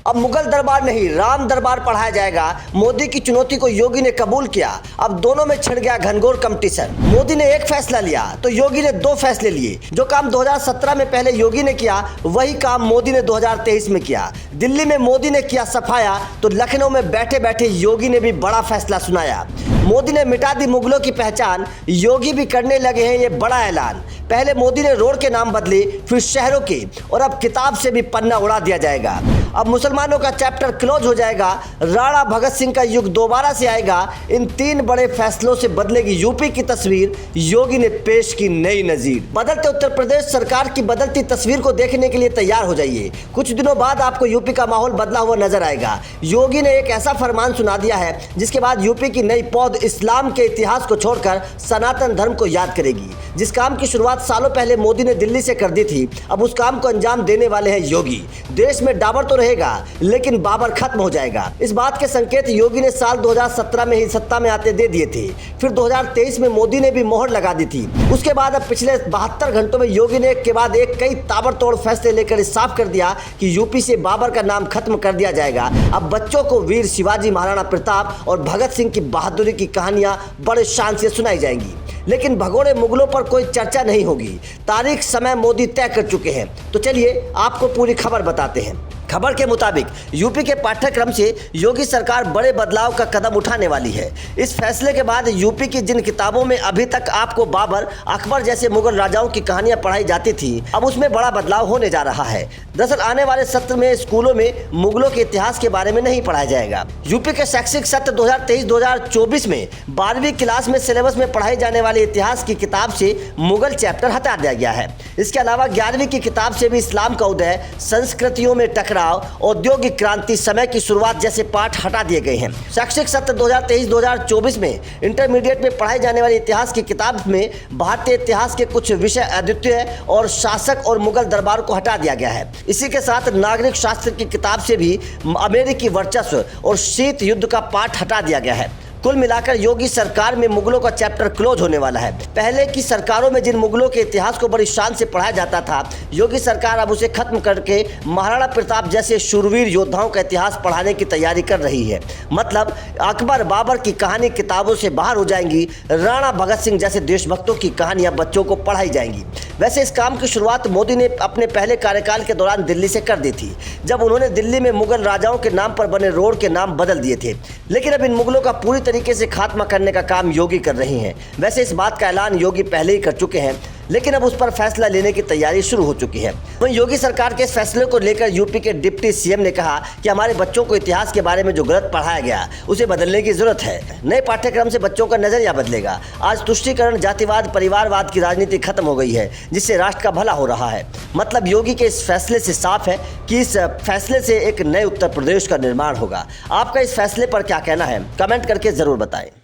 अब मुगल दरबार नहीं राम दरबार पढ़ाया जाएगा। मोदी की चुनौती को योगी ने कबूल किया। अब दोनों में छिड़ गया घनघोर कंपटीशन। मोदी ने एक फैसला लिया तो योगी ने दो फैसले लिए। जो काम 2017 में पहले योगी ने किया वही काम मोदी ने 2023 में किया। दिल्ली में मोदी ने किया सफाया तो लखनऊ में बैठे बैठे योगी ने भी बड़ा फैसला सुनाया। मोदी ने मिटा दी मुगलों की पहचान, योगी भी करने लगे हैं ये बड़ा ऐलान। पहले मोदी ने रोड के नाम बदले, फिर शहरों के, और अब किताब से भी पन्ना उड़ा दिया जाएगा। अब मुसलमानों का चैप्टर क्लोज हो जाएगा। राणा भगत सिंह का युग दोबारा से आएगा। इन तीन बड़े फैसलों से बदलेगी यूपी की तस्वीर। योगी ने पेश की नई नजीर। बदलते उत्तर प्रदेश सरकार की बदलती तस्वीर को देखने के लिए तैयार हो जाइए। कुछ दिनों बाद आपको यूपी का माहौल बदला हुआ नजर आएगा। योगी ने एक ऐसा फरमान सुना दिया है जिसके बाद यूपी की नई पौध इस्लाम के इतिहास को छोड़कर सनातन धर्म को याद करेगी। जिस काम की शुरुआत सालों पहले मोदी ने दिल्ली से कर दी थी, अब उस काम को अंजाम देने वाले हैं योगी। देश में डाबर तो रहेगा लेकिन बाबर खत्म हो जाएगा। इस बात के संकेत योगी ने साल 2017 में ही सत्ता में आते दे दिए थे। फिर 2023 में मोदी ने भी मोहर लगा दी थी। उसके बाद अब पिछले 72 घंटों में योगी ने एक के बाद एक कई ताबड़तोड़ फैसले लेकर साफ कर दिया कि यूपी से बाबर का नाम खत्म कर दिया जाएगा। अब बच्चों को वीर शिवाजी, महाराणा प्रताप और भगत सिंह की बहादुरी की कहानियां बड़े शान से सुनाई जाएंगी। लेकिन भगोड़े मुगलों पर कोई चर्चा नहीं होगी। तारीख समय मोदी तय कर चुके हैं। तो चलिए आपको पूरी खबर बताते हैं। खबर के मुताबिक यूपी के पाठ्यक्रम से योगी सरकार बड़े बदलाव का कदम उठाने वाली है। इस फैसले के बाद यूपी की जिन किताबों में अभी तक आपको बाबर, अकबर जैसे मुगल राजाओं की कहानियां पढ़ाई जाती थी, अब उसमें बड़ा बदलाव होने जा रहा है। दरअसल आने वाले सत्र में स्कूलों में मुगलों के इतिहास के बारे में नहीं पढ़ाया जाएगा। यूपी के शैक्षिक सत्र 2023-2024 में 12वीं क्लास में सिलेबस में पढ़ाई जाने वाले इतिहास की किताब से मुगल चैप्टर हटा दिया गया है। इसके अलावा 11वीं की किताब से भी इस्लाम का उदय, संस्कृतियों में टकराव, औद्योगिक क्रांति, समय की शुरुआत जैसे पाठ हटा दिए गए हैं। शैक्षिक सत्र 2023-2024 में इंटरमीडिएट में पढ़ाई जाने वाली इतिहास की किताब में भारतीय इतिहास के कुछ विषय अद्वितीय और शासक और मुगल दरबार को हटा दिया गया है। इसी के साथ नागरिक शास्त्र की किताब से भी अमेरिकी वर्चस्व और शीत युद्ध का पाठ हटा दिया गया है। कुल मिलाकर योगी सरकार में मुगलों का चैप्टर क्लोज होने वाला है। पहले की सरकारों में जिन मुगलों के इतिहास को बड़ी शान से पढ़ाया जाता था, योगी सरकार अब उसे खत्म करके महाराणा प्रताप जैसे शूरवीर योद्धाओं का इतिहास पढ़ाने की तैयारी कर रही है। मतलब अकबर, बाबर की कहानी किताबों से बाहर हो जाएंगी। राणा भगत सिंह जैसे देशभक्तों की कहानियां बच्चों को पढ़ाई जाएंगी। वैसे इस काम की शुरुआत मोदी ने अपने पहले कार्यकाल के दौरान दिल्ली से कर दी थी, जब उन्होंने दिल्ली में मुगल राजाओं के नाम पर बने रोड के नाम बदल दिए थे। लेकिन अब इन मुगलों का पूरी तरीके से खात्मा करने का काम योगी कर रहे हैं। वैसे इस बात का ऐलान योगी पहले ही कर चुके हैं, लेकिन अब उस पर फैसला लेने की तैयारी शुरू हो चुकी है। वहीं योगी सरकार के इस फैसले को लेकर यूपी के डिप्टी सीएम ने कहा कि हमारे बच्चों को इतिहास के बारे में जो गलत पढ़ाया गया उसे बदलने की जरूरत है। नए पाठ्यक्रम से बच्चों का नजरिया बदलेगा। आज तुष्टीकरण, जातिवाद, परिवारवाद की राजनीति खत्म हो गई है, जिससे राष्ट्र का भला हो रहा है। मतलब योगी के इस फैसले से साफ है कि इस फैसले से एक नए उत्तर प्रदेश का निर्माण होगा। आपका इस फैसले पर क्या कहना है, कमेंट करके जरूर बताएं।